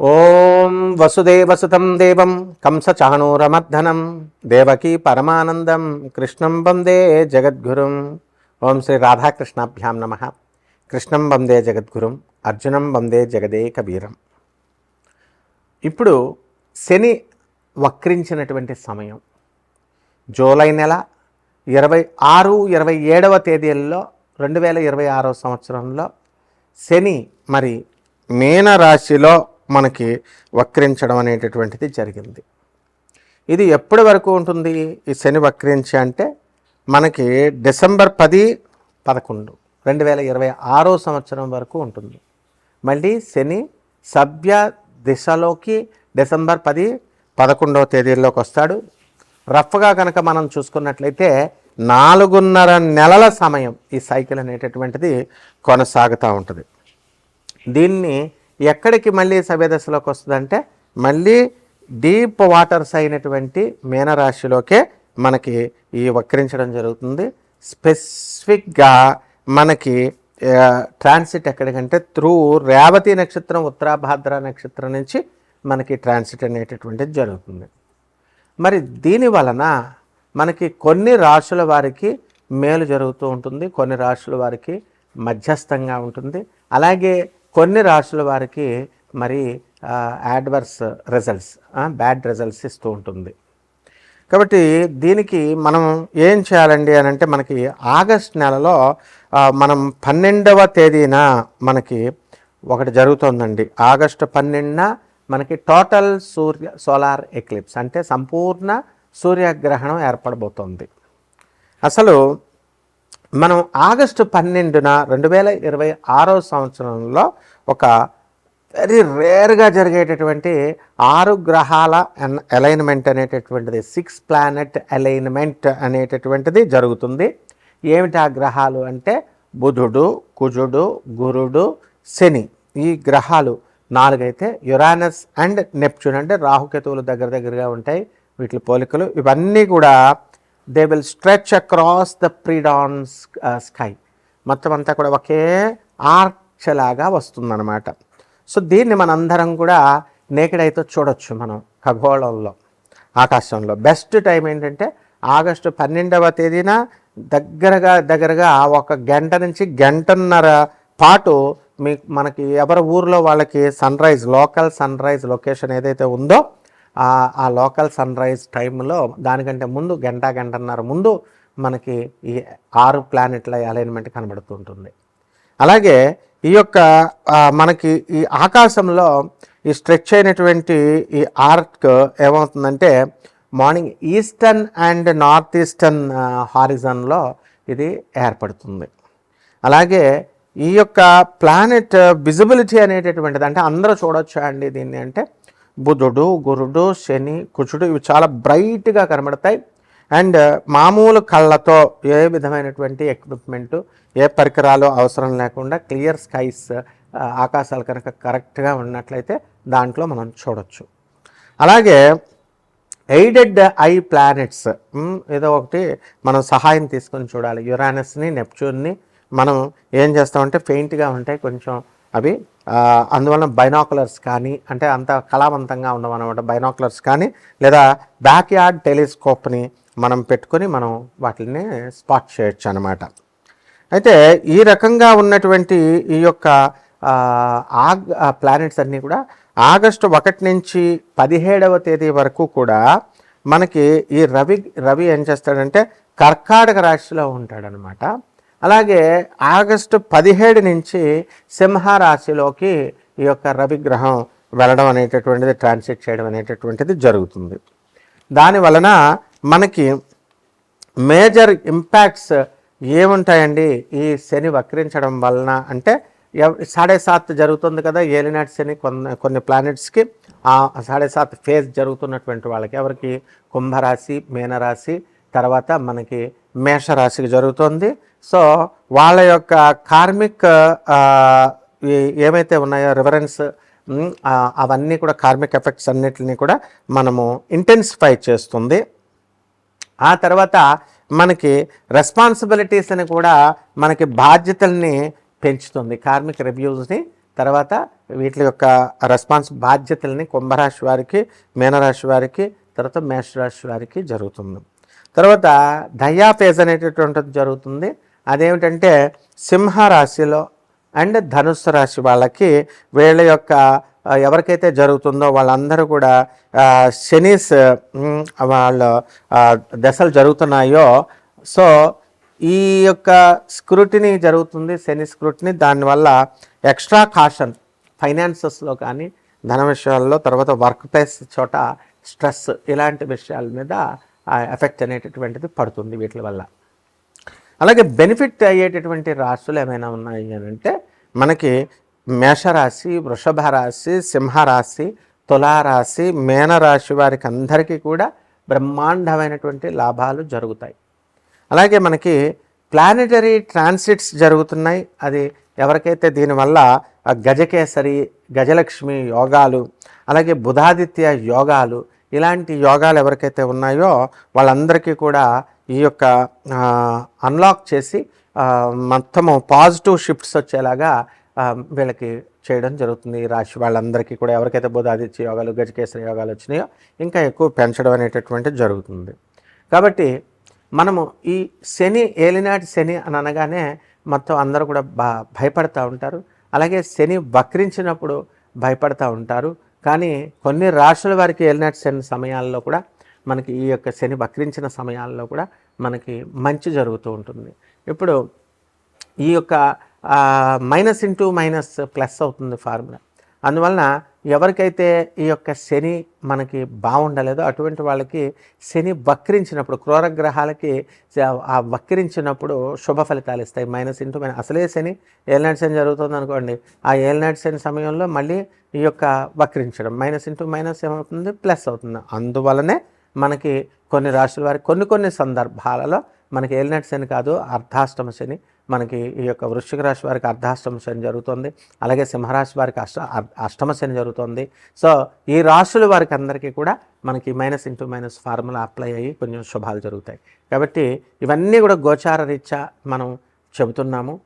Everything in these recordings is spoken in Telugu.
ఓం వసుదేవసుతం దేవం కంసచాణూరమర్దనం దేవకీ పరమానందం కృష్ణం వందే జగద్గురుం. ఓం శ్రీ రాధాకృష్ణాభ్యాం నమ. కృష్ణం వందే జగద్గురుం, అర్జునం వందే జగదేకవీరం. ఇప్పుడు శని వక్రించినటువంటి సమయం జూలై నెల 26, 27వ తేదీల్లో 2026 సంవత్సరంలో శని మరి మీనరాశిలో మనకి వక్రించడం అనేటటువంటిది జరిగింది. ఇది ఎప్పటి వరకు ఉంటుంది ఈ శని వక్రించి అంటే మనకి డిసెంబర్ 10, 11, 2026 సంవత్సరం వరకు ఉంటుంది. మళ్ళీ శని సభ్య దిశలోకి డిసెంబర్ 10, 11వ తేదీల్లోకి వస్తాడు. రఫ్గా కనుక మనం చూసుకున్నట్లయితే 4.5 నెలల సమయం ఈ సైకిల్ అనేటటువంటిది కొనసాగుతూ ఉంటుంది. దీన్ని ఎక్కడికి మళ్ళీ సవ్యదశలోకి వస్తుందంటే మళ్ళీ డీప్ వాటర్స్ అయినటువంటి మీనరాశిలోకే మనకి ఈ వక్రించడం జరుగుతుంది. స్పెసిఫిక్గా మనకి ట్రాన్సిట్ ఎక్కడికంటే త్రూ రేవతి నక్షత్రం, ఉత్తరాభాద్ర నక్షత్రం నుంచి మనకి ట్రాన్సిట్ అనేటటువంటిది జరుగుతుంది. మరి దీని వలన మనకి కొన్ని రాశుల వారికి మేలు జరుగుతూ ఉంటుంది, కొన్ని రాశుల వారికి మధ్యస్థంగా ఉంటుంది, అలాగే కొన్ని రాశుల వారికి మరి యాడ్వర్స్ రిజల్ట్స్, బ్యాడ్ రిజల్ట్స్ ఇస్తూ ఉంటుంది. కాబట్టి దీనికి మనం ఏం చేయాలండి అని అంటే మనకి ఆగస్ట్ నెలలో మనం 12వ తేదీన మనకి ఒకటి జరుగుతుందండి. ఆగస్టు 12న మనకి టోటల్ సోలార్ ఎక్లిప్స్ అంటే సంపూర్ణ సూర్యగ్రహణం ఏర్పడబోతోంది. అసలు మనం ఆగస్టు 12న 2026 సంవత్సరంలో ఒక వెరీ రేర్గా జరిగేటటువంటి 6 గ్రహాల అలైన్మెంట్ అనేటటువంటిది, 6 ప్లానెట్ అలైన్మెంట్ అనేటటువంటిది జరుగుతుంది. ఏమిటి ఆ గ్రహాలు అంటే బుధుడు, కుజుడు, గురుడు, శని. ఈ గ్రహాలు 4 అయితే యురానస్ అండ్ నెప్ట్యూన్ అంటే రాహుకేతువులు దగ్గరగా ఉంటాయి. వీటి పోలికలు ఇవన్నీ కూడా they will stretch across the predawn sky. మొత్తం అంతా కూడా ఒకే ఆర్చ్ లాగా వస్తుందన్నమాట. సో దీన్ని మనందరం కూడా నేకెడ్ అయితే చూడొచ్చు మనం ఖగోళంలో, ఆకాశంలో. బెస్ట్ టైం ఏంటంటే ఆగస్టు 12వ తేదీన దగ్గరగా 1 గంట నుంచి 1.5 గంటల పాటు మనకి ఎవరి ఊర్లో వాళ్ళకి sunrise, local sunrise location ఏదైతే ఉందో ఆ లోకల్ సన్ రైజ్ టైంలో దానికంటే ముందు 1 గంటన్నర ముందు మనకి ఈ 6 ప్లానెట్ల అలైన్మెంట్ కనబడుతూ ఉంటుంది. అలాగే ఈ యొక్క మనకి ఈ ఆకాశంలో ఈ స్ట్రెచ్ అయినటువంటి ఈ ఆర్క్ ఏమవుతుందంటే morning eastern and north eastern హారిజన్లో ఇది ఏర్పడుతుంది. అలాగే ఈ యొక్క ప్లానెట్ విజిబిలిటీ అనేటటువంటిది అంటే అందరూ చూడొచ్చా అండి దీన్ని అంటే బుధుడు, గురుడు, శని, కుజుడు ఇవి చాలా బ్రైట్గా కనబడతాయి. అండ్ మామూలు కళ్ళతో ఏ విధమైనటువంటి ఎక్విప్మెంటు, ఏ పరికరాలు అవసరం లేకుండా క్లియర్ స్కైస్, ఆకాశాలు కనుక కరెక్ట్గా ఉన్నట్లయితే దాంట్లో మనం చూడొచ్చు. అలాగే ఎయిడెడ్ ఐ ప్లానెట్స్ ఏదో ఒకటి మనం సహాయం తీసుకొని చూడాలి. యురానస్ని, నెప్ట్యూన్ని మనం ఏం చేస్తామంటే ఫెయింట్గా ఉంటాయి కొంచెం అవి, అందువలన బైనాకులర్స్ కానీ అంటే అంత కళావంతంగా ఉండమన్నమాట. బైనాకులర్స్ కానీ లేదా బ్యాక్యార్డ్ టెలిస్కోప్ని మనం పెట్టుకొని మనం వాటిని స్పాట్ చేయొచ్చు అన్నమాట. అయితే ఈ రకంగా ఉన్నటువంటి ఈ యొక్క ప్లానెట్స్ అన్నీ కూడా ఆగస్టు 1 నుంచి 17వ తేదీ వరకు కూడా మనకి ఈ రవి ఏం చేస్తాడంటే కర్కాటక రాశిలో ఉంటాడనమాట. అలాగే ఆగస్టు 17 నుంచి సింహరాశిలోకి ఈ యొక్క రవిగ్రహం వెళ్ళడం అనేటటువంటిది, ట్రాన్సిట్ చేయడం అనేటటువంటిది జరుగుతుంది. దాని వలన మనకి మేజర్ ఇంపాక్ట్స్ ఏముంటాయండి ఈ శని వక్రించడం వలన అంటే 7.5 జరుగుతుంది కదా ఏలినాటి శని కొన్ని ప్లానెట్స్కి. ఆ 7.5 ఫేజ్ జరుగుతున్నటువంటి వాళ్ళకి ఎవరికి కుంభరాశి, మీనరాశి, తర్వాత మనకి మేషరాశికి జరుగుతుంది. సో వాళ్ళ యొక్క కార్మిక్ ఏమైతే ఉన్నాయో రివరెన్స్ అవన్నీ కూడా కార్మిక్ ఎఫెక్ట్స్ అన్నిటిని కూడా మనము ఇంటెన్సిఫై చేస్తుంది. ఆ తర్వాత మనకి రెస్పాన్సిబిలిటీస్ని కూడా మనకి బాధ్యతల్ని పెంచుతుంది. కార్మిక్ రివ్యూస్ని తర్వాత వీటి యొక్క రెస్పాన్స్ బాధ్యతల్ని కుంభరాశి వారికి, మీనరాశి వారికి, తర్వాత మేషరాశి వారికి జరుగుతుంది. తర్వాత దయా ఫేజ్ అనేటటువంటిది జరుగుతుంది. అదేమిటంటే సింహరాశిలో అండ్ ధనుస్సు రాశి వాళ్ళకి వీళ్ళ యొక్క ఎవరికైతే జరుగుతుందో వాళ్ళందరూ కూడా శనీస్ వాళ్ళ దశలు జరుగుతున్నాయో, సో ఈ యొక్క స్క్రూటినీ జరుగుతుంది, శని స్క్రూటినీ. దానివల్ల ఎక్స్ట్రా కాషన్ ఫైనాన్సెస్లో కానీ, ధన విషయాల్లో, తర్వాత వర్క్ ప్లేస్ చోట స్ట్రెస్, ఇలాంటి విషయాల మీద ఎఫెక్ట్ అనేటటువంటిది పడుతుంది వీటి వల్ల. అలాగే బెనిఫిట్ అయ్యేటటువంటి రాశులు ఏమైనా ఉన్నాయి అని అంటే మనకి మేషరాశి, వృషభ రాశి, సింహరాశి, తులారాశి, మీనరాశి వారికి అందరికీ కూడా బ్రహ్మాండమైనటువంటి లాభాలు జరుగుతాయి. అలాగే మనకి ప్లానెటరీ ట్రాన్సిట్స్ జరుగుతున్నాయి. అది ఎవరికైతే దీనివల్ల గజకేసరి, గజలక్ష్మి యోగాలు, అలాగే బుధాదిత్య యోగాలు, ఇలాంటి యోగాలు ఎవరికైతే ఉన్నాయో వాళ్ళందరికీ కూడా ఈ యొక్క అన్లాక్ చేసి మొత్తము పాజిటివ్ షిఫ్ట్స్ వచ్చేలాగా వీళ్ళకి చేయడం జరుగుతుంది. ఈ రాశి వాళ్ళందరికీ కూడా ఎవరికైతే బుధాదిత్య యోగాలు, గజకేసరి యోగాలు వచ్చినాయో ఇంకా ఎక్కువ పెంచడం అనేటటువంటిది జరుగుతుంది. కాబట్టి మనము ఈ శని, ఏలినాటి శని అని అనగానే మొత్తం అందరూ కూడా భయపడతా ఉంటారు. అలాగే శని వక్రించినప్పుడు భయపడతా ఉంటారు. కానీ కొన్ని రాశుల వారికి ఏలినాటి శని సమయాల్లో కూడా మనకి ఈ యొక్క శని వక్రించిన సమయాల్లో కూడా మనకి మంచి జరుగుతూ ఉంటుంది. ఇప్పుడు ఈ యొక్క మైనస్ ఇంటూ మైనస్ ప్లస్ అవుతుంది ఫార్ములా. అందువలన ఎవరికైతే ఈ యొక్క శని మనకి బాగుండలేదో అటువంటి వాళ్ళకి శని వక్రించినప్పుడు, క్రూర గ్రహాలకి ఆ వక్రించినప్పుడు శుభ ఫలితాలు ఇస్తాయి. మైనస్ ఇంటూ మైనస్, అసలే శని ఏలినాటి శని జరుగుతుంది అనుకోండి, ఆ ఏలినాటి శని సమయంలో మళ్ళీ ఈ యొక్క వక్రించడం, మైనస్ ఇంటూ మైనస్ ఏమవుతుంది, ప్లస్ అవుతుంది. అందువలనే మనకి కొన్ని రాశుల వారికి కొన్ని సందర్భాలలో మనకి ఏలినాటి శని కాదు, అర్ధాష్టమ శని, మనకి ఈ యొక్క వృశ్చిక రాశి వారికి అర్ధాష్టమ శని జరుగుతుంది. అలాగే సింహరాశి వారికి అష్టమ శని జరుగుతుంది. సో ఈ రాశుల వారికి అందరికీ కూడా మనకి minus into minus formula apply అయ్యి కొంచెం శుభాలు జరుగుతాయి. కాబట్టి ఇవన్నీ కూడా గోచార రీత్యా మనం చెబుతున్నాము.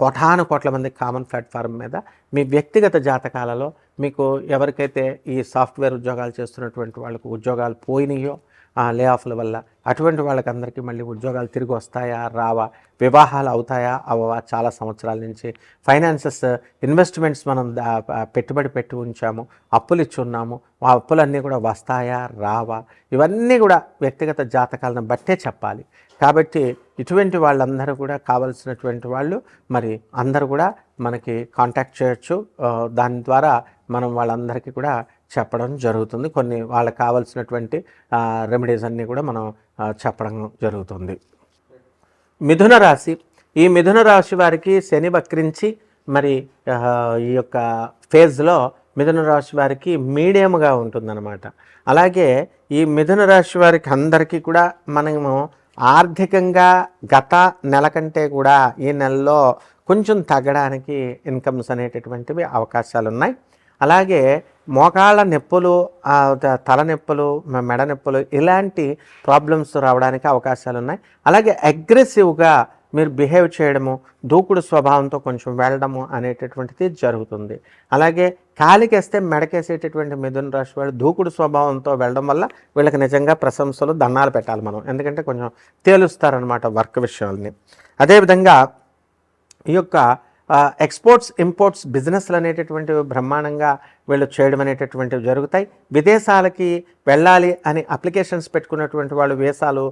కోటాను కోట్ల మంది కామన్ ప్లాట్ఫామ్ మీద మీ వ్యక్తిగత జాతకాలలో మీకు ఎవరికైతే ఈ సాఫ్ట్వేర్ ఉద్యోగాలు చేస్తున్నటువంటి వాళ్ళకు ఉద్యోగాలు పోయినాయో లే ఆఫ్ల వల్ల, అటువంటి వాళ్ళకందరికీ మళ్ళీ ఉద్యోగాలు తిరిగి వస్తాయా, రావా, వివాహాలు అవుతాయా, అవవా, చాలా సంవత్సరాల నుంచి ఫైనాన్సెస్ ఇన్వెస్ట్మెంట్స్ మనం పెట్టుబడి పెట్టి ఉంచాము, అప్పులు ఇచ్చి ఉన్నాము, ఆ అప్పులన్నీ కూడా వస్తాయా, రావా, ఇవన్నీ కూడా వ్యక్తిగత జాతకాలను బట్టే చెప్పాలి. కాబట్టి ఇటువంటి వాళ్ళందరూ కూడా కావలసినటువంటి వాళ్ళు మరి అందరూ కూడా మనకి కాంటాక్ట్ చేయొచ్చు. దాని ద్వారా మనం వాళ్ళందరికీ కూడా చెప్పడం జరుగుతుంది. కొన్ని వాళ్ళకి కావాల్సినటువంటి రెమెడీస్ అన్నీ కూడా మనం చెప్పడం జరుగుతుంది. మిథున రాశి, ఈ మిథున రాశి వారికి శని వక్రించి మరి ఈ యొక్క ఫేజ్లో మిథున రాశి వారికి మీడియంగా ఉంటుందన్నమాట. అలాగే ఈ మిథున రాశి వారికి అందరికీ కూడా మనము ఆర్థికంగా గత నెల కంటే కూడా ఈ నెలలో కొంచెం తగ్గడానికి ఇన్కమ్స్ అనేటటువంటివి అవకాశాలు ఉన్నాయి. అలాగే మోకాళ్ళ నొప్పులు, తలనొప్పులు, మెడ నొప్పులు, ఇలాంటి ప్రాబ్లమ్స్ రావడానికి అవకాశాలు ఉన్నాయి. అలాగే అగ్రెసివ్గా మీరు బిహేవ్ చేయడము, దూకుడు స్వభావంతో కొంచెం వెళ్ళడము అనేటటువంటిది జరుగుతుంది. అలాగే కాలికేస్తే మెడకేసేటటువంటి మిథున రాశి వాళ్ళు దూకుడు స్వభావంతో వెళ్ళడం వల్ల వీళ్ళకి నిజంగా ప్రశంసలు, దండాలు పెట్టాలి మనం. ఎందుకంటే కొంచెం తేలుస్తారనమాట వర్క్ విషయాల్ని. అదేవిధంగా ఈ యొక్క ఎక్స్పోర్ట్స్, ఇంపోర్ట్స్ బిజినెస్లు అనేటటువంటివి బ్రహ్మాండంగా వీళ్ళు చేయడం అనేటటువంటివి జరుగుతాయి. విదేశాలకి వెళ్ళాలి అని అప్లికేషన్స్ పెట్టుకున్నటువంటి వాళ్ళు వీసాలు,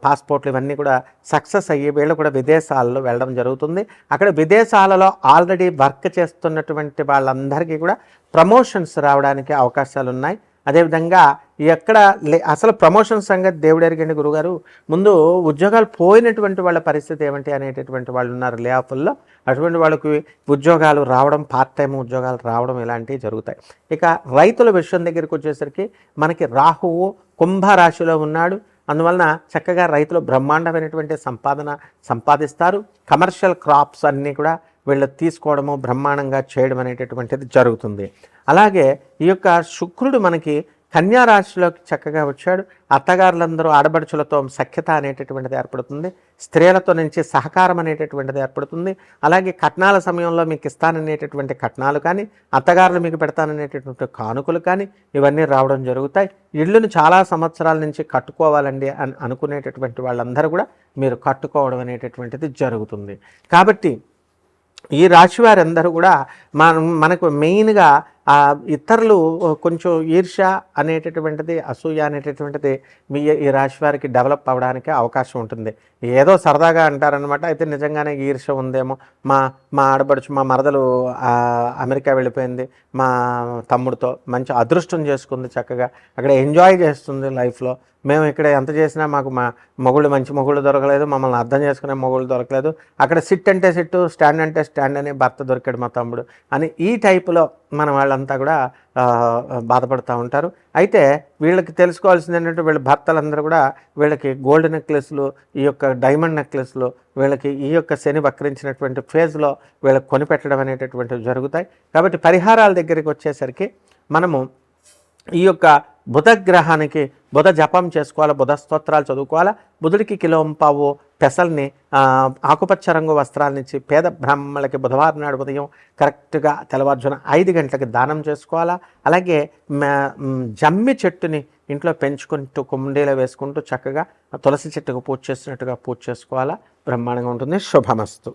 పాస్పోర్ట్లు ఇవన్నీ కూడా సక్సెస్ అయ్యి వీళ్ళు కూడా విదేశాల్లో వెళ్ళడం జరుగుతుంది. అక్కడ విదేశాలలో ఆల్రెడీ వర్క్ చేస్తున్నటువంటి వాళ్ళందరికీ కూడా ప్రమోషన్స్ రావడానికి అవకాశాలు ఉన్నాయి. అదేవిధంగా ఎక్కడ అసలు ప్రమోషన్ సంగతి దేవుడు ఎరిగండి గురుగారు, ముందు ఉద్యోగాలు పోయినటువంటి వాళ్ళ పరిస్థితి ఏమిటి అనేటటువంటి వాళ్ళు ఉన్నారు లే ఆఫ్ల్లో. అటువంటి వాళ్ళకి ఉద్యోగాలు రావడం, పార్ట్ టైం ఉద్యోగాలు రావడం ఇలాంటివి జరుగుతాయి. ఇక రైతుల విషయం దగ్గరికి వచ్చేసరికి మనకి రాహువు కుంభరాశిలో ఉన్నాడు. అందువలన చక్కగా రైతులు బ్రహ్మాండమైనటువంటి సంపాదన సంపాదిస్తారు. కమర్షియల్ క్రాప్స్ అన్నీ కూడా వీళ్ళు తీసుకోవడము, బ్రహ్మాండంగా చేయడం అనేటటువంటిది జరుగుతుంది. అలాగే ఈ యొక్క శుక్రుడు మనకి కన్యా రాశిలోకి చక్కగా వచ్చాడు. అత్తగారులందరూ ఆడబడుచులతో సఖ్యత అనేటటువంటిది ఏర్పడుతుంది. స్త్రీలతో నుంచి సహకారం అనేటటువంటిది ఏర్పడుతుంది. అలాగే కట్నాల సమయంలో మీకు ఇస్తాననేటటువంటి కట్నాలు కానీ, అత్తగారులు మీకు పెడతాననేటటువంటి కానుకలు కానీ ఇవన్నీ రావడం జరుగుతాయి. ఇళ్ళను చాలా సంవత్సరాల నుంచి కట్టుకోవాలండి అని అనుకునేటటువంటి వాళ్ళందరూ కూడా మీరు కట్టుకోవడం అనేటటువంటిది జరుగుతుంది. కాబట్టి ఈ రాశి వారందరూ కూడా మనకు మెయిన్గా ఇతరులు కొంచెం ఈర్ష్య అనేటటువంటిది, అసూయ అనేటటువంటిది ఈ రాశి వారికి డెవలప్ అవ్వడానికి అవకాశం ఉంటుంది. ఏదో సరదాగా అంటారనమాట. అయితే నిజంగానే ఈర్ష్య ఉందేమో. మా మా ఆడపడుచు, మా మరదలు అమెరికా వెళ్ళిపోయింది, మా తమ్ముడితో మంచి అదృష్టం చేసుకుంది, చక్కగా అక్కడ ఎంజాయ్ చేస్తుంది లైఫ్లో. మేము ఇక్కడ ఎంత చేసినా మాకు మా మొగుళ్ళు మంచి మొగుళ్ళు దొరకలేదు, మమ్మల్ని అర్థం చేసుకునే మొగుళ్ళు దొరకలేదు. అక్కడ సిట్ అంటే సిట్టు, స్టాండ్ అంటే స్టాండ్ అని భర్త దొరికాడు మా తమ్ముడు అని ఈ టైపులో మన వాళ్ళంతా కూడా బాధపడుతూ ఉంటారు. అయితే వీళ్ళకి తెలుసుకోవాల్సింది ఏంటంటే, వీళ్ళ భర్తలందరూ కూడా వీళ్ళకి గోల్డ్ నెక్లెస్లు, ఈ యొక్క డైమండ్ నెక్లెస్లు వీళ్ళకి ఈ యొక్క శని వక్రించినటువంటి ఫేజ్లో వీళ్ళకి కొనిపెట్టడం అనేటటువంటివి జరుగుతాయి. కాబట్టి పరిహారాల దగ్గరికి వచ్చేసరికి మనము ఈ యొక్క బుధ గ్రహానికి బుధ జపం చేసుకోవాలి, బుధ స్తోత్రాలు చదువుకోవాలా. బుధుడికి కిలోంపావు పెసల్ని ఆకుపచ్చ రంగు వస్త్రాలనిచ్చి పేద బ్రాహ్మణులకి బుధవారం నాడు ఉదయం కరెక్ట్గా తెల్లవారుజామున 5 గంటలకి దానం చేసుకోవాలా. అలాగే జమ్మి చెట్టుని ఇంట్లో పెంచుకుంటూ కుండీలో వేసుకుంటూ చక్కగా తులసి చెట్టుకు పూజ చేసినట్టుగా పూజ చేసుకోవాలా. బ్రహ్మాండంగా ఉంటుంది. శుభమస్తు.